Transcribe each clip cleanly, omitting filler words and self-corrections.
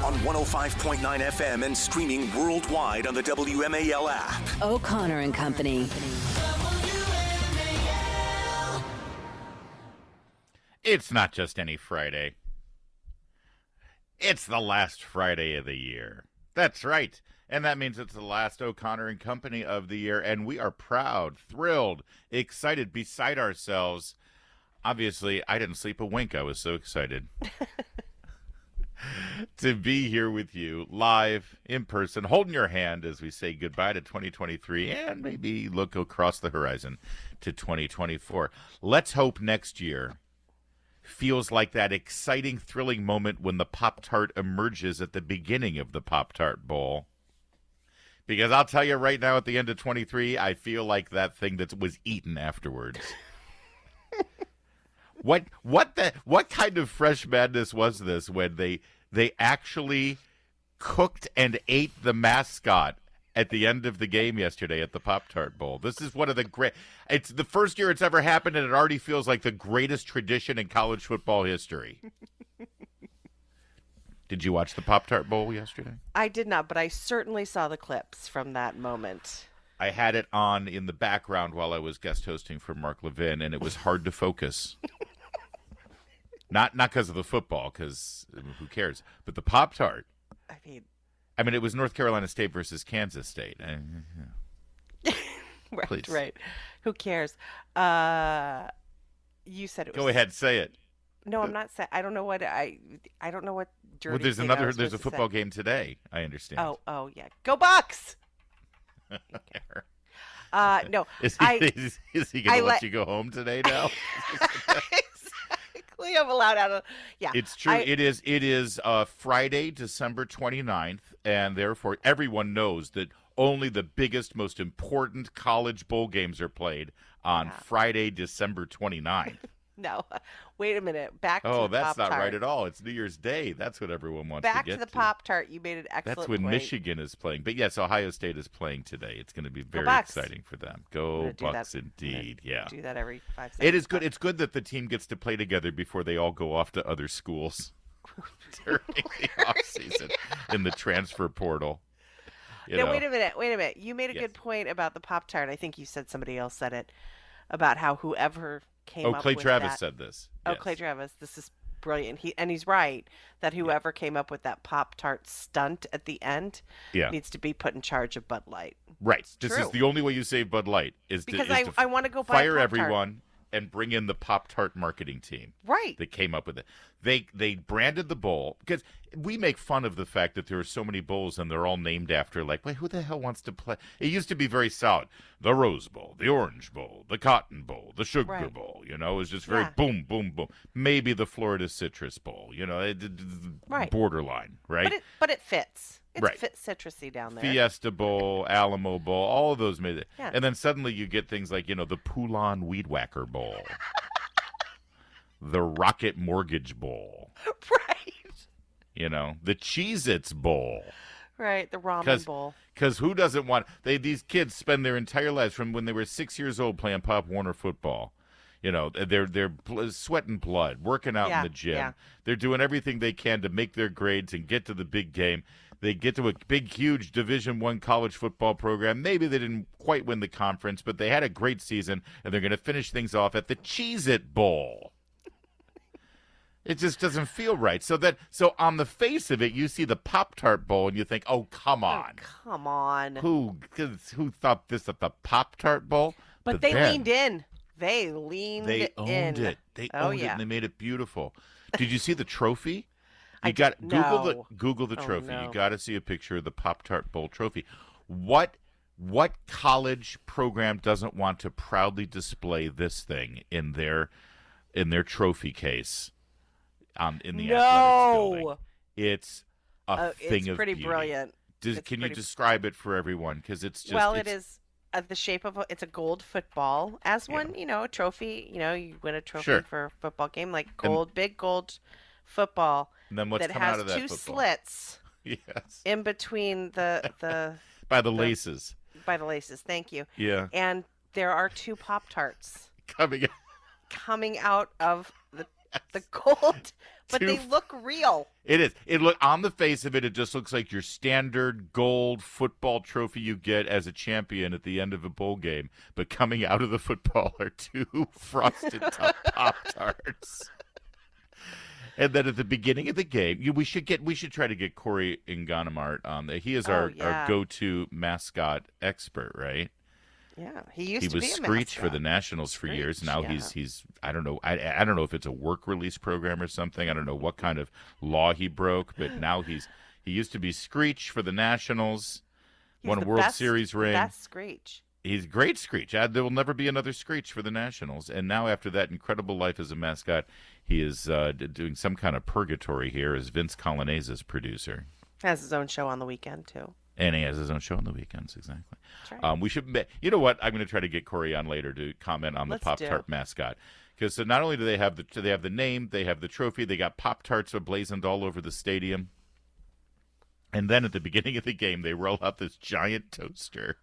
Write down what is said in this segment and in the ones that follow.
on 105.9 FM and streaming worldwide on the WMAL app. O'Connor and Company. It's not just any Friday. It's the last Friday of the year. That's right. And that means it's the last O'Connor and Company of the year. And we are proud, thrilled, excited, beside ourselves. Obviously, I didn't sleep a wink. I was so excited to be here with you live, in person, holding your hand as we say goodbye to 2023 and maybe look across the horizon to 2024. Let's hope next year feels like that exciting, thrilling moment when the Pop Tart emerges at the beginning of the Pop Tart Bowl. Because I'll tell you right now, at the end of 23, I feel like that thing that was eaten afterwards. What kind of fresh madness was this when they actually cooked and ate the mascot at the end of the game yesterday at the Pop Tart Bowl? This is one of the great. It's the first year it's ever happened, and it already feels like the greatest tradition in college football history. Did you watch the Pop Tart Bowl yesterday? I did not, but I certainly saw the clips from that moment. I had it on in the background while I was guest hosting for Mark Levin, and it was hard to focus. Not because of the football, because who cares? But the Pop Tart. I mean, it was North Carolina State versus Kansas State. Right. Who cares? You said it was. Go ahead, say it. No, I'm not saying. I don't know what I don't know what. Well, there's a football game today. I understand. Oh yeah, go Bucks! No, is he going to let you go home today now? Exactly, I'm allowed out of. Yeah, it's true. It is Friday, December 29th, and therefore everyone knows that only the biggest, most important college bowl games are played on Friday, December 29th. No, wait a minute. Back to the Pop-Tart. Oh, that's not right at all. It's New Year's Day. That's what everyone wants to get to. Back to the Pop-Tart. You made an excellent That's when point. Michigan is playing. But yes, Ohio State is playing today. It's going to be very exciting for them. Go Bucks, indeed. Yeah. Do that every 5 seconds. It is good. It's good that the team gets to play together before they all go off to other schools during the offseason in the transfer portal. Wait a minute. You made a good point about the Pop-Tart. I think you said somebody else said it about how whoever came up with Clay Travis said this. Yes. Clay Travis. This is brilliant. He's right that whoever came up with that Pop-Tart stunt at the end needs to be put in charge of Bud Light. Right. This is the only way you save Bud Light is because to I want to go buy fire everyone and bring in the Pop-Tart marketing team. Right. That came up with it. They branded the bowl because we make fun of the fact that there are so many bowls and they're all named after, like, wait, who the hell wants to play? It used to be very solid. The Rose Bowl, the Orange Bowl, the Cotton Bowl, the Sugar Bowl, it was just very boom, boom, boom. Maybe the Florida Citrus Bowl, borderline, right? But it fits. It's citrusy down there. Fiesta Bowl, Alamo Bowl, all of those made it. Yeah. And then suddenly you get things like, the Poulon Weed Whacker Bowl. The Rocket Mortgage Bowl. Right. The Cheez-Its Bowl. Right, the Ramen Bowl. Because who doesn't want... These kids spend their entire lives from when they were 6 years old playing Pop Warner football. They're sweating blood, working out in the gym. Yeah. They're doing everything they can to make their grades and get to the big game. They get to a big, huge Division I college football program. Maybe they didn't quite win the conference, but they had a great season, and they're going to finish things off at the Cheez-It Bowl. It just doesn't feel right. So on the face of it, you see the Pop-Tart Bowl, and you think, oh, come on. Oh, come on. Who thought this at the Pop-Tart Bowl? But they leaned in. They owned it. They owned it, and they made it beautiful. Did you see the trophy? Google the trophy. No. You got to see a picture of the Pop-Tart Bowl trophy. What college program doesn't want to proudly display this thing in their trophy case in the athletics building? It's a thing of beauty. It's pretty brilliant. Can you describe it for everyone? Because it's just it is the shape of it's a gold football as one. A trophy. You win a trophy for a football game, like big gold football. And then what's that come has out of that two football? Slits. Yes. In between the by the laces. By the laces. Thank you. Yeah. And there are two Pop-Tarts coming out of the The gold, but they look real. It is. On the face of it, it just looks like your standard gold football trophy you get as a champion at the end of a bowl game. But coming out of the football are 2 frosted Pop Tarts. And then at the beginning of the game, we should try to get Corey Nganamart on there. He is our go-to mascot expert, right? Yeah, he was Screech for the Nationals for years. Now he's I don't know if it's a work release program or something. I don't know what kind of law he broke, but now he used to be Screech for the Nationals. Won a World Series ring. Best Screech. He's great Screech. There will never be another Screech for the Nationals. And now after that incredible life as a mascot, he is doing some kind of purgatory here as Vince Colonnese's producer. Has his own show on the weekend too. And he has his own show on the weekends, exactly. That's right. We should. You know what? I'm going to try to get Corey on later to comment on the Pop Tart mascot, because so not only do they have the name, they have the trophy, they got Pop Tarts blazoned all over the stadium, and then at the beginning of the game, they roll out this giant toaster.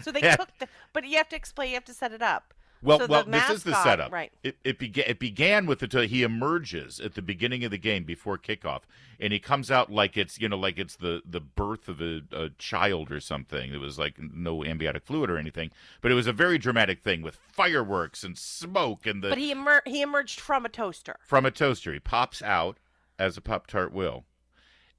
So they cook but you have to explain. You have to set it up. Well, so this is the setup. Right. It began with he emerges at the beginning of the game before kickoff, and he comes out like it's the birth of a child or something. It was like no amniotic fluid or anything, but it was a very dramatic thing with fireworks and smoke and But he emerged from a toaster. From a toaster, he pops out as a Pop Tart will,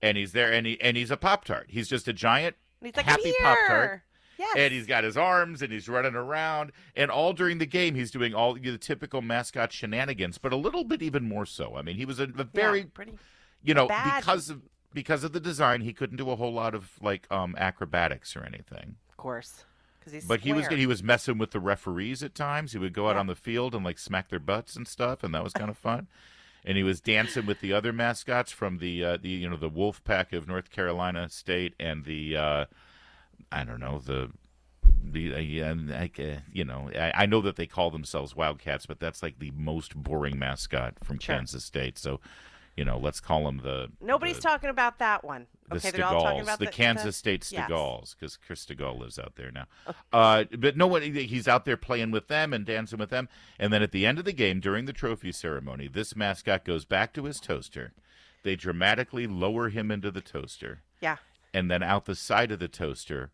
and he's there, and he's a Pop Tart. He's just a giant happy Pop Tart. Yes. And he's got his arms, and he's running around, and all during the game, he's doing all the typical mascot shenanigans, but a little bit even more so. I mean, he was a very, pretty, bad. because of the design, he couldn't do a whole lot of acrobatics or anything. Of course, because he's. But square. he was messing with the referees at times. He would go out on the field and smack their butts and stuff, and that was kind of fun. And he was dancing with the other mascots from the Wolf Pack of North Carolina State and the. I don't know I know that they call themselves Wildcats, but that's like the most boring mascot from Kansas State. So, let's call them Nobody's talking about that one. Okay, they're all talking about the Kansas State Stegals, because Chris Stegall lives out there now. But he's out there playing with them and dancing with them. And then at the end of the game, during the trophy ceremony, this mascot goes back to his toaster. They dramatically lower him into the toaster. Yeah. And then out the side of the toaster,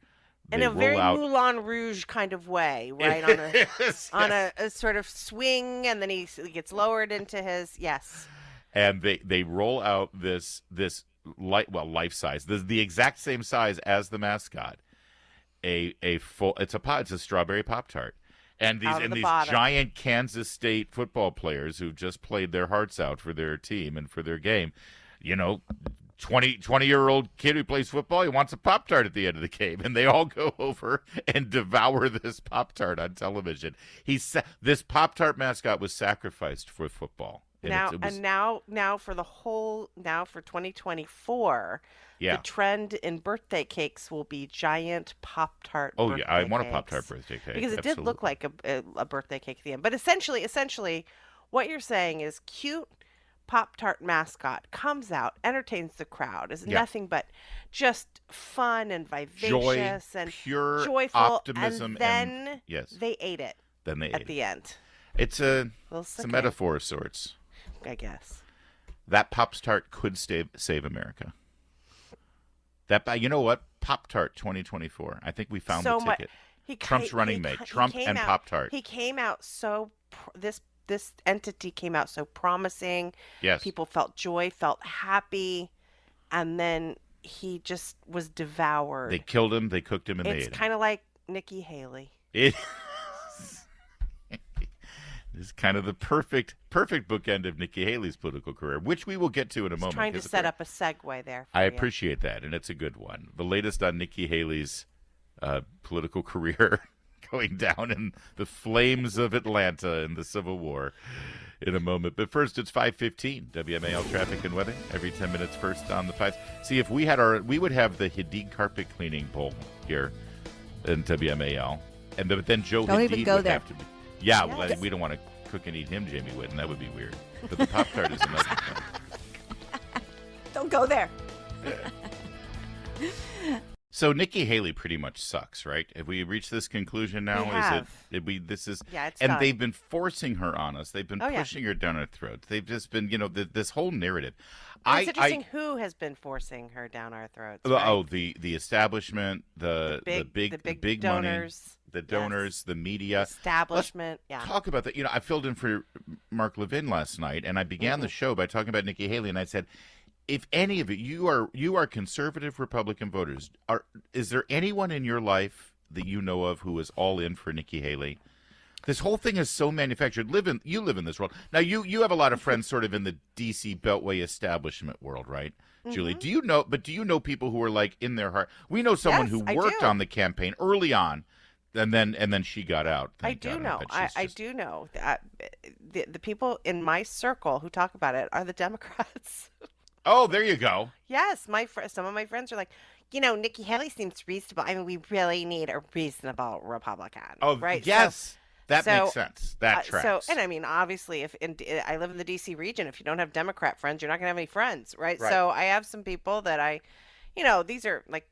in a very Moulin Rouge kind of way, right? On a sort of swing, and then he gets lowered into his And they roll out this life size, the exact same size as the mascot, it's a strawberry Pop Tart. And these giant Kansas State football players who've just played their hearts out for their team and for their game, 20-year-old kid who plays football, he wants a Pop Tart at the end of the game, and they all go over and devour this Pop Tart on television. This Pop Tart mascot was sacrificed for football. Now for 2024, the trend in birthday cakes will be giant Pop Tart. Oh yeah, I want a Pop Tart birthday cake because it did look like a birthday cake at the end. But essentially, what you're saying is cute. Pop Tart mascot comes out, entertains the crowd, is nothing but just fun and vivacious and pure joyful optimism, and then they ate it. Then they at the end. It's a metaphor of sorts, I guess. That Pop Tart could save America. You know what? Pop Tart 2024. I think we found the ticket. Trump's running mate. Trump and Pop Tart. He came out this entity came out so promising. Yes. People felt joy, felt happy, and then he just was devoured. They killed him, they cooked him, and they ate him. It's kind of like Nikki Haley. It's kind of the perfect bookend of Nikki Haley's political career, which we will get to in a moment. Trying to set up a segue there. I appreciate that, and it's a good one. The latest on Nikki Haley's political career going down in the flames of Atlanta in the Civil War in a moment. But first, it's 5:15 WMAL traffic and weather. Every 10 minutes first on the 5. See, if we would have the Hadid carpet cleaning bowl here in WMAL. But then Joe Hadid would have to be. Yeah, well, we don't want to cook and eat him, Jamie Whitten. That would be weird. But the Pop Tart is another thing. Don't go there. So Nikki Haley pretty much sucks, right? Have we reached this conclusion now? We have. This is Yeah, it's and done. they've been forcing her on us. They've been pushing her down our throats. They've just been, this whole narrative. It's interesting who has been forcing her down our throats. Right? Oh, the establishment, the big donors, money, the donors, the media, establishment. Let's talk about that. I filled in for Mark Levin last night, and I began the show by talking about Nikki Haley, and I said, if any of you are conservative Republican voters, is there anyone in your life that you know of who is all in for Nikki Haley? This whole thing is so manufactured. You live in this world. Now you have a lot of friends sort of in the DC Beltway establishment world, right? Julie, do you know people who are like in their heart? We know someone who worked on the campaign early on, and then she got out. I do know. I do know. The people in my circle who talk about it are the Democrats. Oh, there you go. Yes, some of my friends are like, Nikki Haley seems reasonable. I mean, we really need a reasonable Republican. Oh, right? Yes. That makes sense. That tracks. And I mean, obviously, I live in the D.C. region, if you don't have Democrat friends, you're not going to have any friends, right? So I have some people that these are like,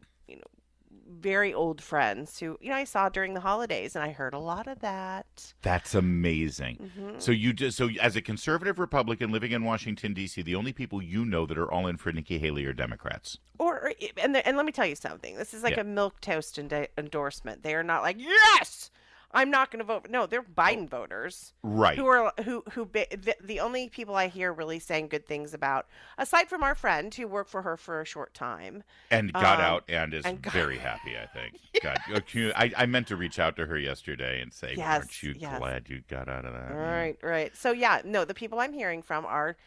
very old friends who, I saw during the holidays, and I heard a lot of that. That's amazing. Mm-hmm. So as a conservative Republican living in Washington, D.C., the only people you know that are all in for Nikki Haley are Democrats. And let me tell you something. This is like a milquetoast endorsement. They are not like, yes, I'm not going to vote. No, they're Biden voters, right? The only people I hear really saying good things about, aside from our friend who worked for her for a short time and got out and is very happy. I think. God, I meant to reach out to her yesterday and say, aren't you glad you got out of that? Right. So the people I'm hearing from are,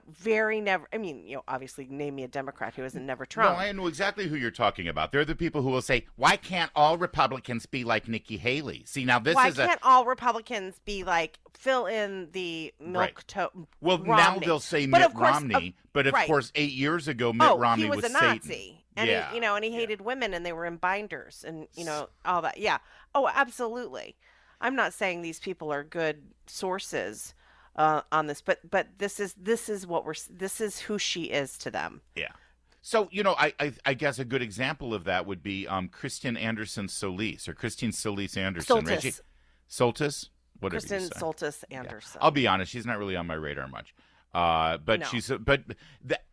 very never. I mean, obviously, name me a Democrat who isn't never Trump. No, I know exactly who you're talking about. They're the people who will say, "Why can't all Republicans be like Nikki Haley?" See, now this Why can't all Republicans be like fill in the Well, Romney. Now they'll say Mitt Romney, but of course, 8 years ago, Mitt Romney he was a Satan. Nazi, and he hated women, and they were in binders, and all that. Yeah. Oh, absolutely. I'm not saying these people are good sources on this, but this is who she is to them. Yeah. So, I guess a good example of that would be Kristen Anderson Solis, or Christine Solis Anderson. Soltis. Right? Soltis? Whatever Kristen you say. Soltis Anderson. Yeah. I'll be honest, she's not really on my radar much. But no.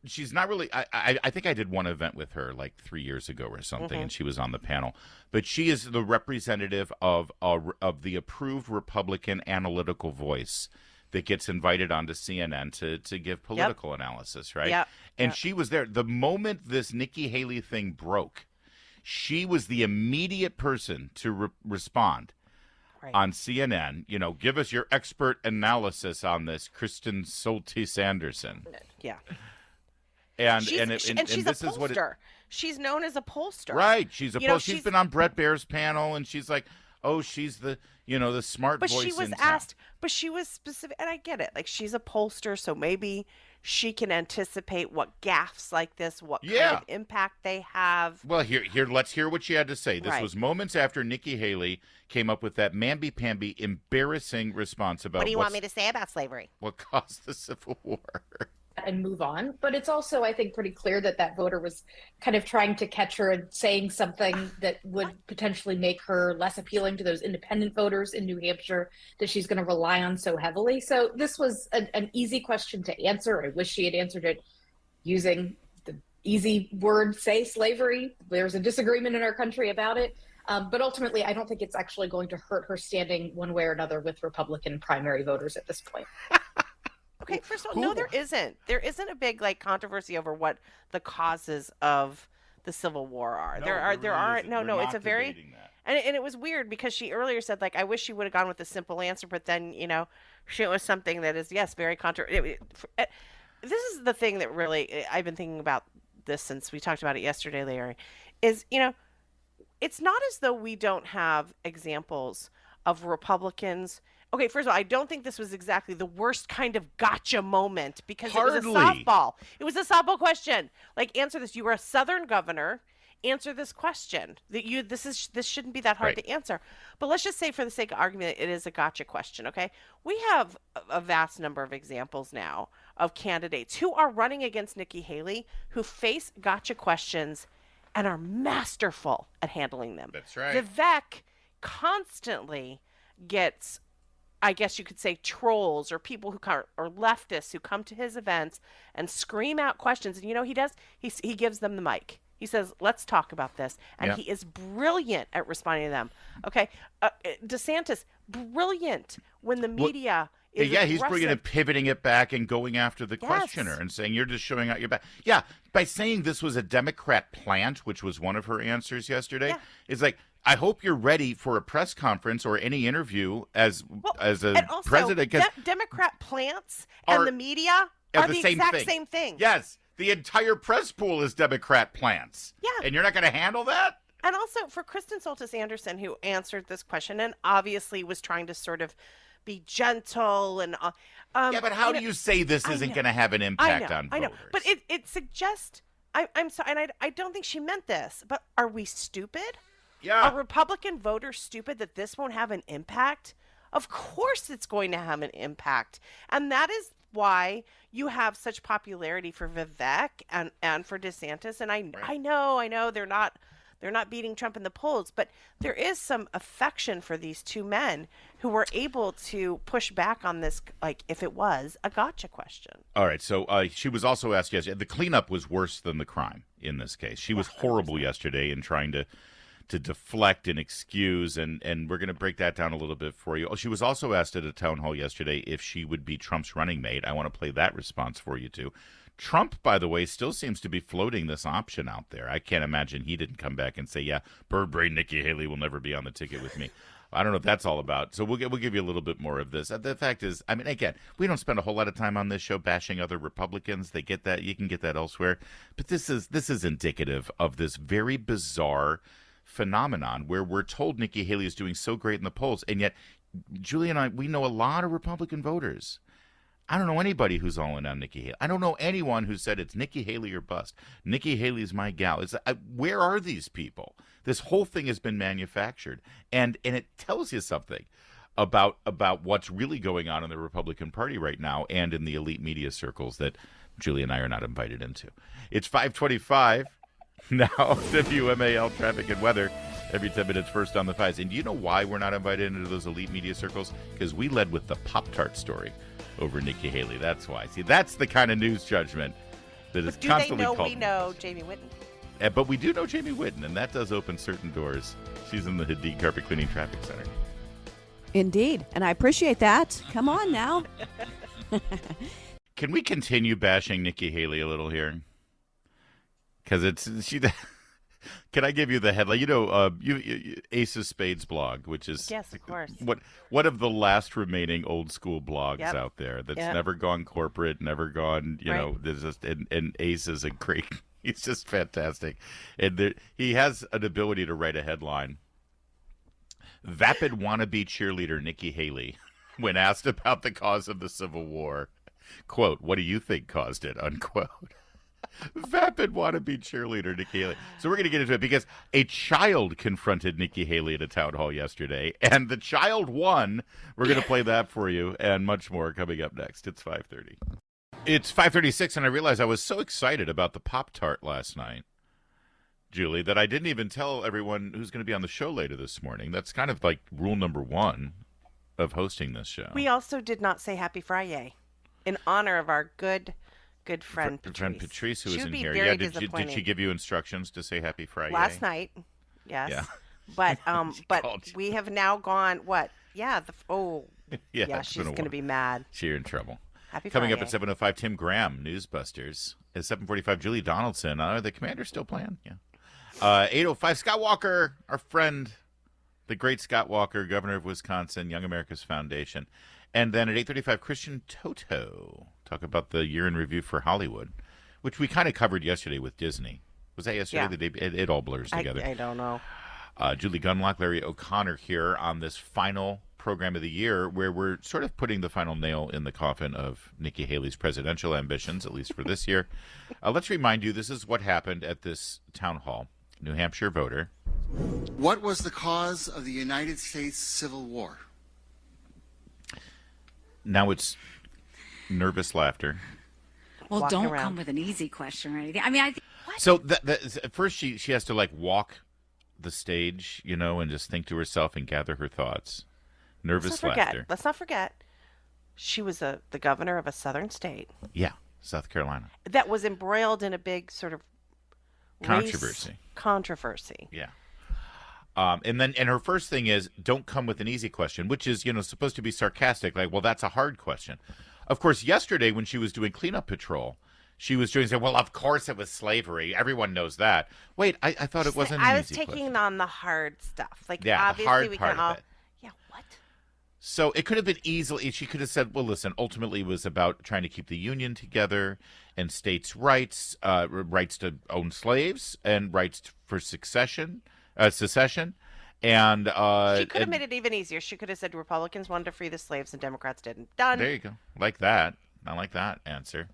She's not really. I think I did one event with her like 3 years ago or something, and she was on the panel. But she is the representative of the approved Republican analytical voice that gets invited onto CNN to give political analysis, right? Yep. And she was there the moment this Nikki Haley thing broke. She was the immediate person to respond. Right. On CNN, give us your expert analysis on this, Kristen Soltis Anderson. Yeah. And she's this a is what she's known as a pollster. Right. She's a pollster. She's been on Brett Baer's panel, and she's like, oh, she's the the smart voice. But she was asked, but she was specific, and I get it. Like, she's a pollster, so maybe she can anticipate what gaffes like this, what kind of impact they have. Well, here, let's hear what she had to say. This was moments after Nikki Haley came up with that mamby-pamby, embarrassing response about what do you want me to say about slavery? What caused the Civil War. And move on. But it's also, I think, pretty clear that voter was kind of trying to catch her and saying something that would potentially make her less appealing to those independent voters in New Hampshire that she's going to rely on so heavily. So this was an easy question to answer. I wish she had answered it using the easy word, say slavery. There's a disagreement in our country about it. But ultimately, I don't think it's actually going to hurt her standing one way or another with Republican primary voters at this point. Okay, first of all, no, there isn't. There isn't a big controversy over what the causes of the Civil War are. No, there aren't. No, it's a very and it was weird because she earlier said I wish she would have gone with the simple answer, but then she was something that is very controversial. This is the thing that really I've been thinking about this since we talked about it yesterday, Larry. Is it's not as though we don't have examples of Republicans. Okay, first of all, I don't think this was exactly the worst kind of gotcha moment because it was a softball. It was a softball question. Answer this. You were a Southern governor. Answer this question. This shouldn't be that hard to answer. But let's just say, for the sake of argument, it is a gotcha question. Okay, we have a vast number of examples now of candidates who are running against Nikki Haley who face gotcha questions and are masterful at handling them. That's right. Vivek constantly gets, I guess you could say, trolls or people who come, or leftists who come to his events and scream out questions. And you know what he does? He gives them the mic. He says, let's talk about this. And he is brilliant at responding to them. Okay. DeSantis, brilliant when the media is he's brilliant at pivoting it back and going after the questioner and saying, you're just showing out your back. Yeah, by saying this was a Democrat plant, which was one of her answers yesterday, it's like, I hope you're ready for a press conference or any interview as a president. Democrat plants and the media are the exact same thing. Yes. The entire press pool is Democrat plants. Yeah. And you're not going to handle that? And also for Kristen Soltis Anderson, who answered this question and obviously was trying to sort of be gentle and but how do you say this isn't going to have an impact on voters? I know. But it suggests I'm sorry, and I don't think she meant this, but are we stupid? Yeah. Are Republican voters stupid that this won't have an impact? Of course it's going to have an impact. And that is why you have such popularity for Vivek and for DeSantis. And I know they're not beating Trump in the polls, but there is some affection for these two men who were able to push back on this, like if it was a gotcha question. All right. So she was also asked yesterday, the cleanup was worse than the crime in this case. She was horrible yesterday in trying to deflect and excuse, and we're going to break that down a little bit for you. She was also asked at a town hall yesterday if she would be Trump's running mate. I want to play that response for you, too. Trump, by the way, still seems to be floating this option out there. I can't imagine he didn't come back and say, yeah, bird brain Nikki Haley will never be on the ticket with me. I don't know what that's all about. So we'll give you a little bit more of this. The fact is, I mean, again, we don't spend a whole lot of time on this show bashing other Republicans. They get that. You can get that elsewhere. But this is indicative of this very bizarre phenomenon where we're told Nikki Haley is doing so great in the polls, and yet Julie and I, we know a lot of Republican voters. I don't know anybody who's all in on Nikki Haley. I don't know anyone who said it's Nikki Haley or bust. Nikki Haley's my gal. Where are these people? This whole thing has been manufactured, and it tells you something about what's really going on in the Republican Party right now and in the elite media circles that Julie and I are not invited into. It's 5:25. Now, WMAL traffic and weather every 10 minutes first on the fives. And do you know why we're not invited into those elite media circles? Because we led with the Pop Tart story over Nikki Haley. That's why. See, that's the kind of news judgment that is constantly called. Do they know we know Jamie Whitten? But we do know Jamie Whitten, and that does open certain doors. She's in the Hadid Carpet Cleaning Traffic Center. Indeed, and I appreciate that. Come on now. Can we continue bashing Nikki Haley a little here? Because she. Can I give you the headline? You know, Ace of Spades blog, which is yes, of course. One of the last remaining old school blogs out there that's never gone corporate, never gone. You know, there's just and Ace is a great. He's just fantastic, and he has an ability to write a headline. Vapid wannabe cheerleader Nikki Haley, when asked about the cause of the Civil War, quote, "What do you think caused it?" Unquote. Vapid wannabe cheerleader Nikki Haley. So we're going to get into it because a child confronted Nikki Haley at a town hall yesterday, and the child won. We're going to play that for you and much more coming up next. It's 5:30. It's 5:36, and I realized I was so excited about the Pop Tart last night, Julie, that I didn't even tell everyone who's going to be on the show later this morning. That's kind of like rule number one of hosting this show. We also did not say Happy Friday in honor of our good friend Patrice. Friend Patrice, who she is in be here. Very did she give you instructions to say Happy Friday? Last night, yes. Yeah. But we have now gone, what? Yeah. She's going to be mad. She's in trouble. Happy Coming Friday. up at 7:05, Tim Graham, Newsbusters. At 7:45, Julie Donaldson. Are the Commanders still playing? Yeah. 8:05, Scott Walker, our friend, the great Scott Walker, governor of Wisconsin, Young America's Foundation. And then at 8:35, Christian Toto. Talk about the year in review for Hollywood, which we kind of covered yesterday with Disney. Was that yesterday? Yeah. The day, it all blurs together. I don't know. Julie Gunlock, Larry O'Connor here on this final program of the year where we're sort of putting the final nail in the coffin of Nikki Haley's presidential ambitions, at least for this year. Let's remind you, this is what happened at this town hall. New Hampshire voter. What was the cause of the United States Civil War? Now it's nervous laughter. Well, don't come with an easy question or anything. I mean, what? So at first she has to like walk the stage, and just think to herself and gather her thoughts. Nervous laughter. Let's not forget, she was the governor of a southern state. Yeah, South Carolina. That was embroiled in a big sort of controversy. Yeah. And her first thing is, don't come with an easy question, which is, supposed to be sarcastic. Like, well, that's a hard question. Of course, yesterday when she was doing cleanup patrol, she was doing, well, of course it was slavery. Everyone knows that. Wait, I thought it wasn't an easy question. I was taking on the hard stuff. Like, yeah, obviously the hard we part can all... of it. Yeah, what? So it could have been easily, she could have said, well, listen, ultimately it was about trying to keep the Union together and states' rights, rights to own slaves and rights for secession. And she could have made it even easier. She could have said Republicans wanted to free the slaves and Democrats didn't. Done. There you go. Like that. I like that answer.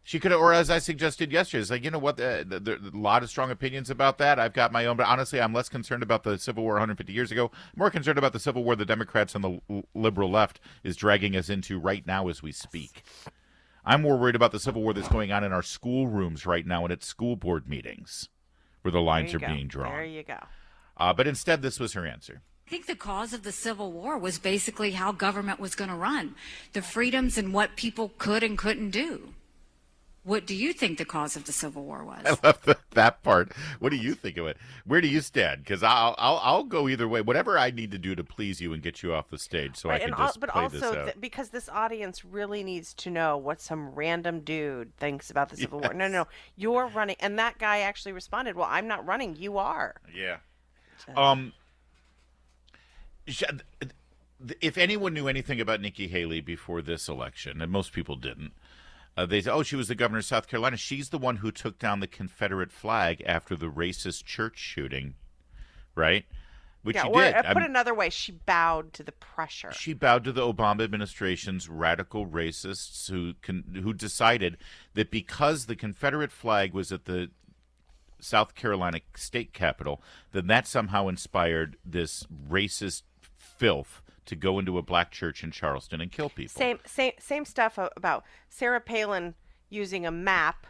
She could have, or as I suggested yesterday, it's like, you know what, there are a lot of strong opinions about that. I've got my own, but honestly, I'm less concerned about the Civil War 150 years ago. I'm more concerned about the Civil War the Democrats and the liberal left is dragging us into right now as we speak. I'm more worried about the Civil War that's going on in our schoolrooms right now and at school board meetings where the lines are being drawn. There you go. But instead, this was her answer. I think the cause of the Civil War was basically how government was going to run, the freedoms and what people could and couldn't do. What do you think the cause of the Civil War was? I love that part. What do you think of it? Where do you stand? Because I'll go either way. Whatever I need to do to please you and get you off the stage, so right, I can just play this out. Because this audience really needs to know what some random dude thinks about the Civil War. No, you're running, and that guy actually responded, "Well, I'm not running. You are." Yeah. If anyone knew anything about Nikki Haley before this election, and most people didn't, they said, she was the governor of South Carolina. She's the one who took down the Confederate flag after the racist church shooting, right? Which she did. Put another way, she bowed to the pressure. She bowed to the Obama administration's radical racists who decided that because the Confederate flag was at the South Carolina state capitol, then that somehow inspired this racist filth to go into a black church in Charleston and kill people. Same stuff about Sarah Palin using a map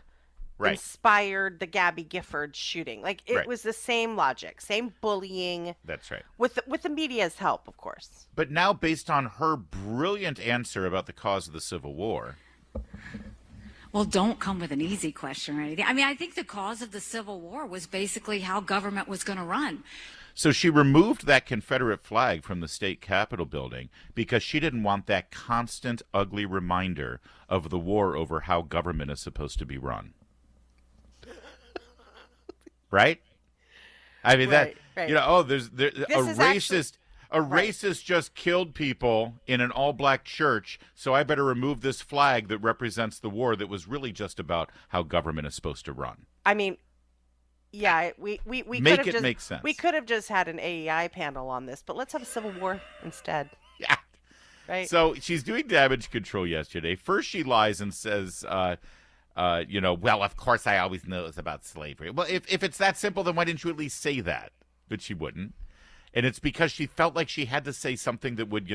right. inspired the Gabby Gifford shooting. Like it was the same logic, same bullying. That's right. With the media's help, of course. But now, based on her brilliant answer about the cause of the Civil War. Well, don't come with an easy question or anything. I mean, I think the cause of the Civil War was basically how government was going to run. So she removed that Confederate flag from the state capitol building because she didn't want that constant, ugly reminder of the war over how government is supposed to be run. Right? I mean, right. There's a racist just killed people in an all-black church, so I better remove this flag that represents the war that was really just about how government is supposed to run. I mean, yeah, we make it make sense. We could have just had an AEI panel on this, but let's have a Civil War instead. Yeah. Right. So she's doing damage control yesterday. First she lies and says, well, of course I always knew it was about slavery. Well, if it's that simple, then why didn't you at least say that? But she wouldn't. And it's because she felt like she had to say something that would,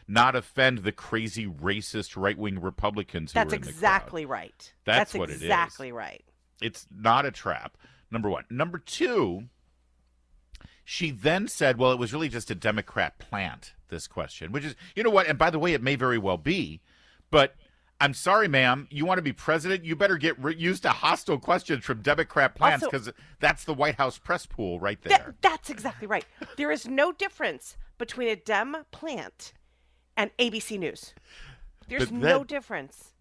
not offend the crazy racist right-wing Republicans who were in the crowd. That's exactly right. That's what it is. That's exactly right. It's not a trap, number one. Number two, she then said, well, it was really just a Democrat plant, this question, which is, you know what, and by the way, it may very well be, but I'm sorry, ma'am, you want to be president, you better get used to hostile questions from Democrat plants because that's the White House press pool right there. That's exactly right. There is no difference between a Dem plant and ABC News. There's no difference.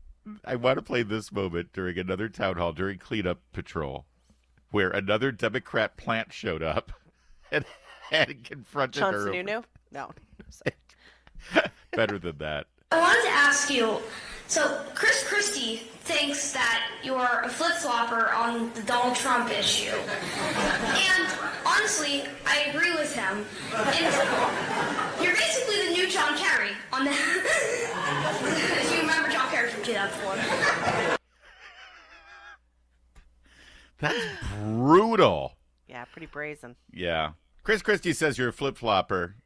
I want to play this moment during another town hall, during cleanup patrol, where another Democrat plant showed up and confronted her. Chauncey Nunu? No. Better than that. I wanted to ask you, so Chris Christie thinks that you're a flip-flopper on the Donald Trump issue. And honestly, I agree with him. And you're basically the new John Kerry on the... If you remember John Kerry from 2004. That's brutal. Yeah, pretty brazen. Yeah. Chris Christie says you're a flip-flopper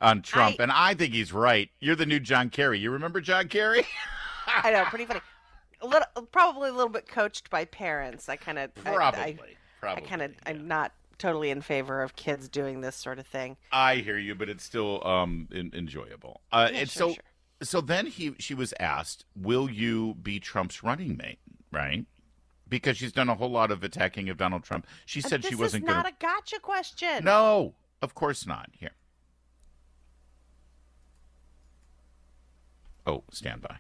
on Trump, and I think he's right. You're the new John Kerry. You remember John Kerry? I know, pretty funny. probably a little bit coached by parents. I kind of Probably. I'm not totally in favor of kids doing this sort of thing. I hear you, but it's still enjoyable. So then she was asked, "Will you be Trump's running mate?" Right? Because she's done a whole lot of attacking of Donald Trump. She said she wasn't going to. This is not a gotcha question. No, of course not. Here. Oh, stand by.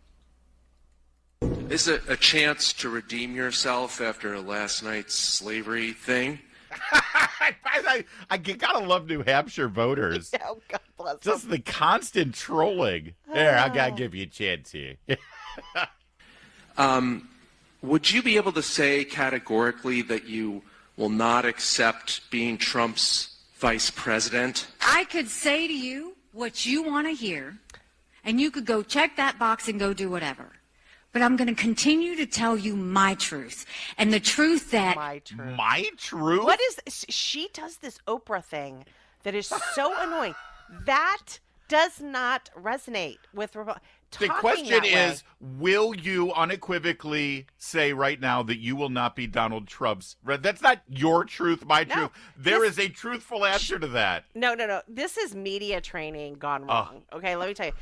Is it a chance to redeem yourself after last night's slavery thing? I gotta love New Hampshire voters. Yeah, oh, God bless Just them. the constant trolling. There, I gotta give you a chance here. Would you be able to say categorically that you will not accept being Trump's vice president? I could say to you what you want to hear, and you could go check that box and go do whatever. But I'm going to continue to tell you my truth. And the truth that... My truth. My truth? What is... She does this Oprah thing that is so annoying. That does not resonate with... The question is, will you unequivocally say right now that you will not be Donald Trump's... That's not your truth, my truth. There is a truthful answer to that. No. This is media training gone wrong. Okay, let me tell you.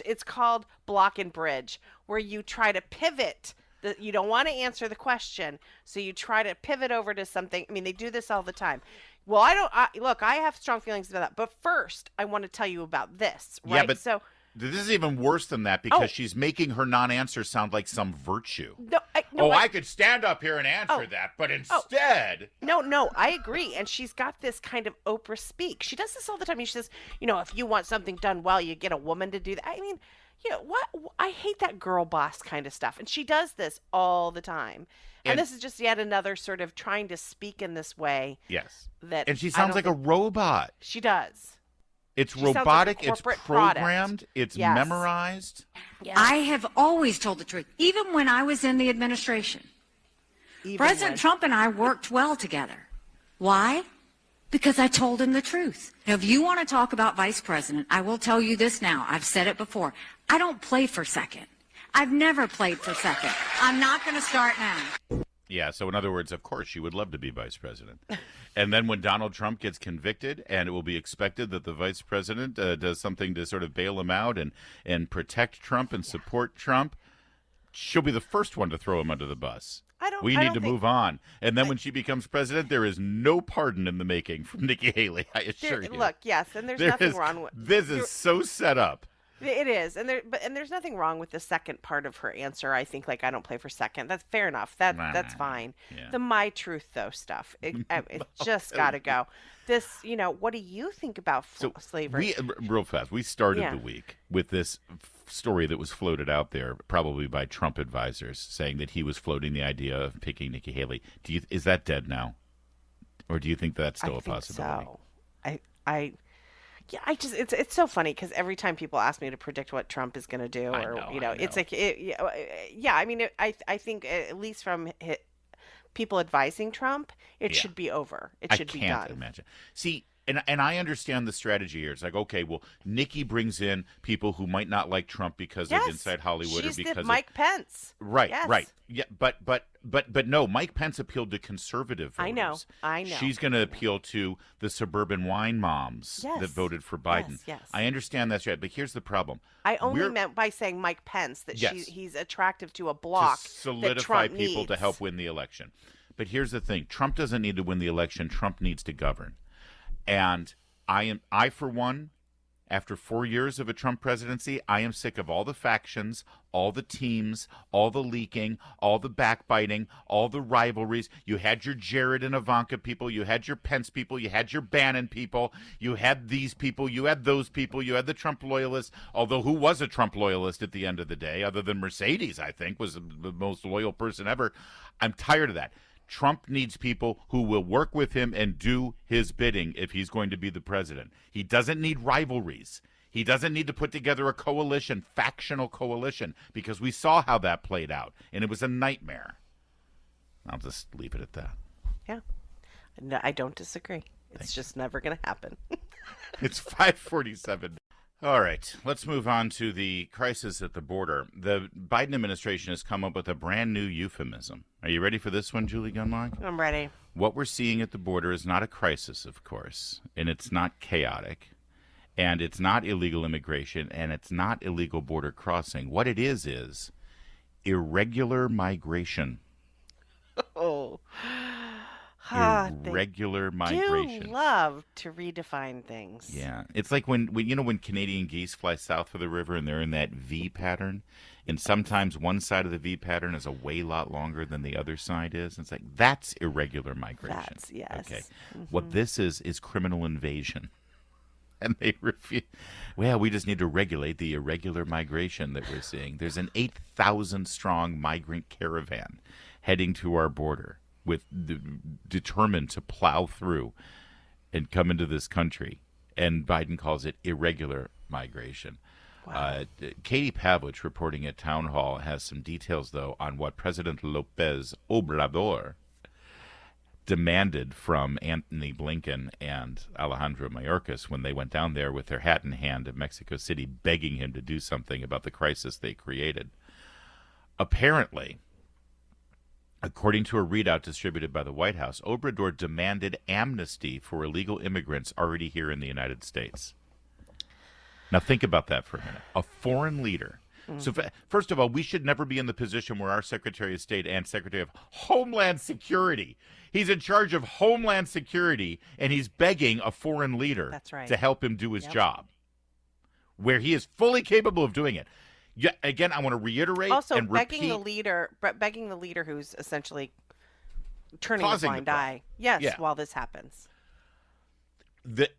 It's called block and bridge, where you try to pivot. You don't want to answer the question, so you try to pivot over to something. I mean, they do this all the time. Well, I have strong feelings about that. But first, I want to tell you about this, right? Yeah, but this is even worse than that because she's making her non-answer sound like some virtue. I could stand up here and answer that, but instead... No, I agree. And she's got this kind of Oprah speak. She does this all the time. She says, if you want something done well, you get a woman to do that. I mean, what? I hate that girl boss kind of stuff. And she does this all the time. And this is just yet another sort of trying to speak in this way. Yes. And she sounds like a robot. She does. It's She sounds like robotic, a it's corporate programmed, product. it's Yes. memorized. Yes. I have always told the truth, even when I was in the administration. President Trump and I worked well together. Why? Because I told him the truth. Now, if you want to talk about vice president, I will tell you this now. I've said it before. I don't play for second. I've never played for second. I'm not going to start now. Yeah, so in other words, of course, she would love to be vice president. And then when Donald Trump gets convicted, and it will be expected that the vice president does something to sort of bail him out and protect Trump and support Trump, she'll be the first one to throw him under the bus. We need to move on. And then when she becomes president, there is no pardon in the making from Nikki Haley, I assure you. Look, yes, and there's nothing wrong with this. Is so set up. It is, and there's nothing wrong with the second part of her answer. I think, I don't play for second. That's fair enough. That's fine. Yeah. The my truth though stuff, it's just got to go. This, what do you think about slavery? Real fast, we started the week with this story that was floated out there, probably by Trump advisors, saying that he was floating the idea of picking Nikki Haley. Is that dead now, or do you think that's still a possibility? So. Yeah, it's so funny because every time people ask me to predict what Trump is going to do, I know. It's like, I mean, I think at least from people advising Trump, it should be over. It should be done. I can't imagine. See, and I understand the strategy here. It's like, okay, well, Nikki brings in people who might not like Trump because of Inside Hollywood She's or because of Mike Pence. Right, yes. right. Yeah, but no, Mike Pence appealed to conservative voters. I know. She's going to appeal to the suburban wine moms that voted for Biden. Yes. I understand that's right, but here's the problem. I only meant by saying Mike Pence that he's attractive to a bloc to solidify that Trump people needs. to help win the election. But here's the thing. Trump doesn't need to win the election. Trump needs to govern. And I for one, after 4 years of a Trump presidency, I am sick of all the factions, all the teams, all the leaking, all the backbiting, all the rivalries. You had your Jared and Ivanka people. You had your Pence people. You had your Bannon people. You had these people. You had those people. You had the Trump loyalists, although who was a Trump loyalist at the end of the day, other than Mercedes, I think, was the most loyal person ever. I'm tired of that. Trump needs people who will work with him and do his bidding if he's going to be the president. He doesn't need rivalries. He doesn't need to put together a coalition, factional coalition, because we saw how that played out, and it was a nightmare. I'll just leave it at that. Yeah. No, I don't disagree. It's just never going to happen. It's 5:47. All right, let's move on to the crisis at the border. The Biden administration has come up with a brand new euphemism. Are you ready for this one, Julie Gunlock? I'm ready. What we're seeing at the border is not a crisis, of course, and it's not chaotic, and it's not illegal immigration, and it's not illegal border crossing. What it is irregular migration. Oh. Irregular migration. Do love to redefine things. Yeah, it's like when Canadian geese fly south of the river and they're in that V pattern, and sometimes one side of the V pattern is a way lot longer than the other side is. It's like that's irregular migration. Yes. Okay, what this is criminal invasion, and they refuse. Well, we just need to regulate the irregular migration that we're seeing. There's an 8,000 strong migrant caravan heading to our border, determined to plow through and come into this country. And Biden calls it irregular migration. Wow. Katie Pavlich, reporting at Town Hall, has some details, though, on what President López Obrador demanded from Antony Blinken and Alejandro Mayorkas when they went down there with their hat in hand at Mexico City, begging him to do something about the crisis they created. Apparently, according to a readout distributed by the White House, Obrador demanded amnesty for illegal immigrants already here in the United States. Now think about that for a minute. A foreign leader. So first of all, we should never be in the position where our Secretary of State and Secretary of Homeland Security, he's in charge of Homeland Security, and he's begging a foreign leader to help him do his job, where he is fully capable of doing it. Yeah, again, I want to reiterate and begging repeat. begging the leader who's essentially turning a blind eye. Yes, while this happens.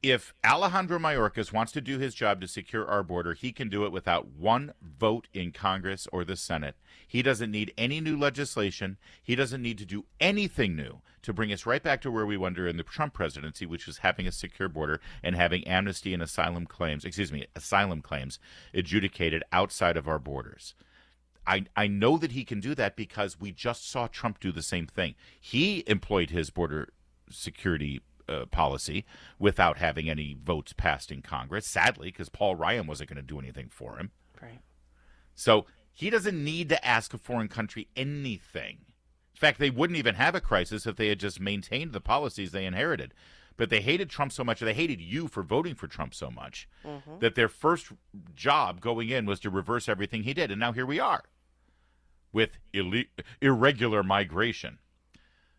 If Alejandro Mayorkas wants to do his job to secure our border, he can do it without one vote in Congress or the Senate. He doesn't need any new legislation. He doesn't need to do anything new to bring us right back to where we were in the Trump presidency, which was having a secure border and having amnesty and asylum claims adjudicated outside of our borders. I know that he can do that because we just saw Trump do the same thing. He employed his border security policy without having any votes passed in Congress, sadly, because Paul Ryan wasn't going to do anything for him. Right. So he doesn't need to ask a foreign country anything. In fact, they wouldn't even have a crisis if they had just maintained the policies they inherited. But they hated Trump so much, or they hated you for voting for Trump so much, that their first job going in was to reverse everything he did. And now here we are with irregular migration.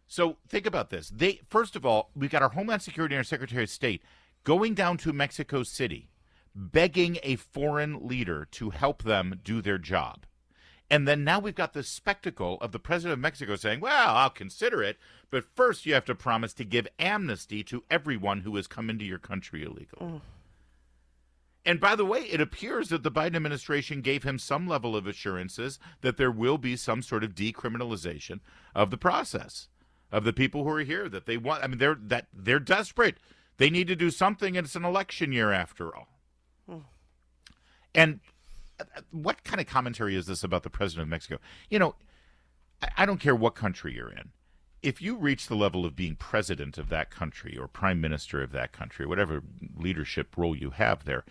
So think about this. First of all, we got our Homeland Security and our Secretary of State going down to Mexico City, begging a foreign leader to help them do their job. And then now we've got the spectacle of the president of Mexico saying, well, I'll consider it, but first you have to promise to give amnesty to everyone who has come into your country illegally. And by the way, it appears that the Biden administration gave him some level of assurances that there will be some sort of decriminalization of the process. Of the people who are here that they want. I mean, they're desperate. They need to do something, and it's an election year after all. And what kind of commentary is this about the president of Mexico? You know, I don't care what country you're in. If you reach the level of being president of that country or prime minister of that country, whatever leadership role you have there,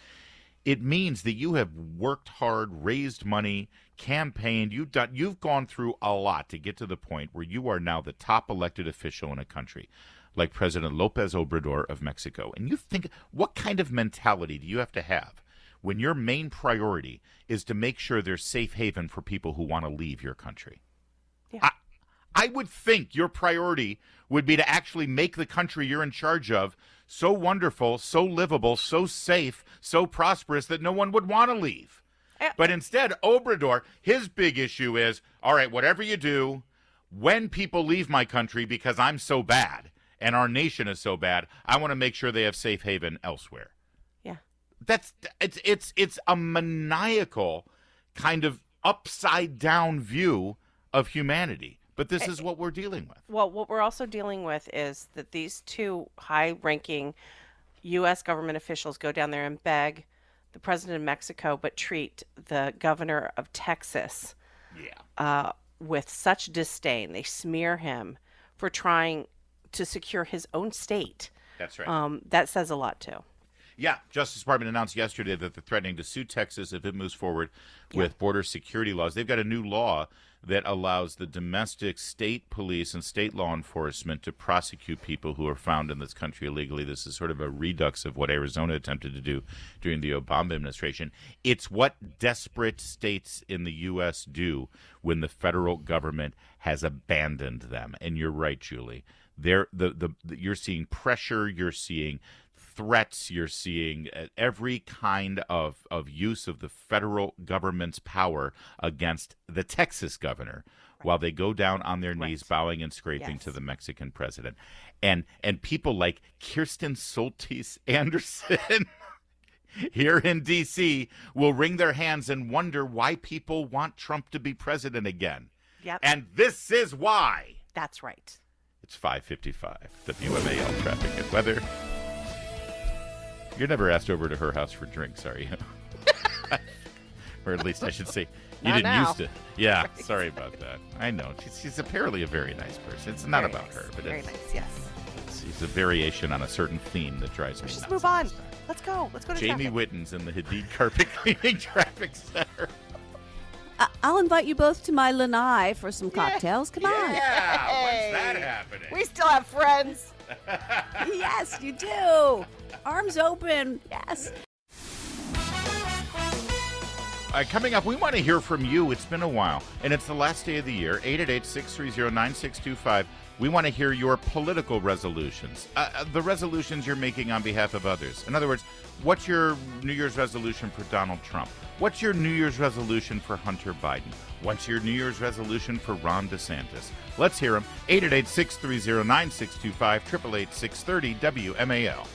it means that you have worked hard, raised money, campaigned. You've gone through a lot to get to the point where you are now the top elected official in a country, like President López Obrador of Mexico. And you think, what kind of mentality do you have to have when your main priority is to make sure there's safe haven for people who want to leave your country? Yeah. I would think your priority would be to actually make the country you're in charge of so wonderful, so livable, so safe, so prosperous that no one would want to leave. But instead, Obrador, his big issue is, all right, whatever you do, when people leave my country because I'm so bad and our nation is so bad, I want to make sure they have safe haven elsewhere. Yeah. It's a maniacal kind of upside down view of humanity. But this is what we're dealing with. Well, what we're also dealing with is that these two high-ranking U.S. government officials go down there and beg the president of Mexico, but treat the governor of Texas with such disdain. They smear him for trying to secure his own state. That's right. That says a lot, too. Yeah, Justice Department announced yesterday that they're threatening to sue Texas if it moves forward with border security laws. They've got a new law that allows the domestic state police and state law enforcement to prosecute people who are found in this country illegally. This is sort of a redux of what Arizona attempted to do during the Obama administration. It's what desperate states in the U.S. do when the federal government has abandoned them. And you're right, Julie. You're seeing pressure, you're seeing threats, you're seeing every kind of use of the federal government's power against the Texas governor while they go down on their knees, bowing and scraping to the Mexican president. And people like Kirsten Soltis Anderson here in D.C. will wring their hands and wonder why people want Trump to be president again. Yep. And this is why. That's right. It's 5:55, WMAL traffic and weather. You're never asked over to her house for drinks, are you? Or at least I should say, you didn't used to. Yeah, right. Sorry about that. I know. She's apparently a very nice person. It's not about her, but very nice, yes. It's a variation on a certain theme that drives me nuts. Let's move on. Let's go. Let's go to Jamie traffic. Witten's in the Hadid Carpet Cleaning Traffic Center. I'll invite you both to my lanai for some cocktails. Come on. Yeah, when's that happening? We still have friends. Yes, you do. Arms open. Yes. Coming up, we want to hear from you. It's been a while, and it's the last day of the year. 888-630-9625. We want to hear your political resolutions, the resolutions you're making on behalf of others. In other words, what's your New Year's resolution for Donald Trump? What's your New Year's resolution for Hunter Biden? What's your New Year's resolution for Ron DeSantis? Let's hear them. 888-630-9625, 888-630-WMAL.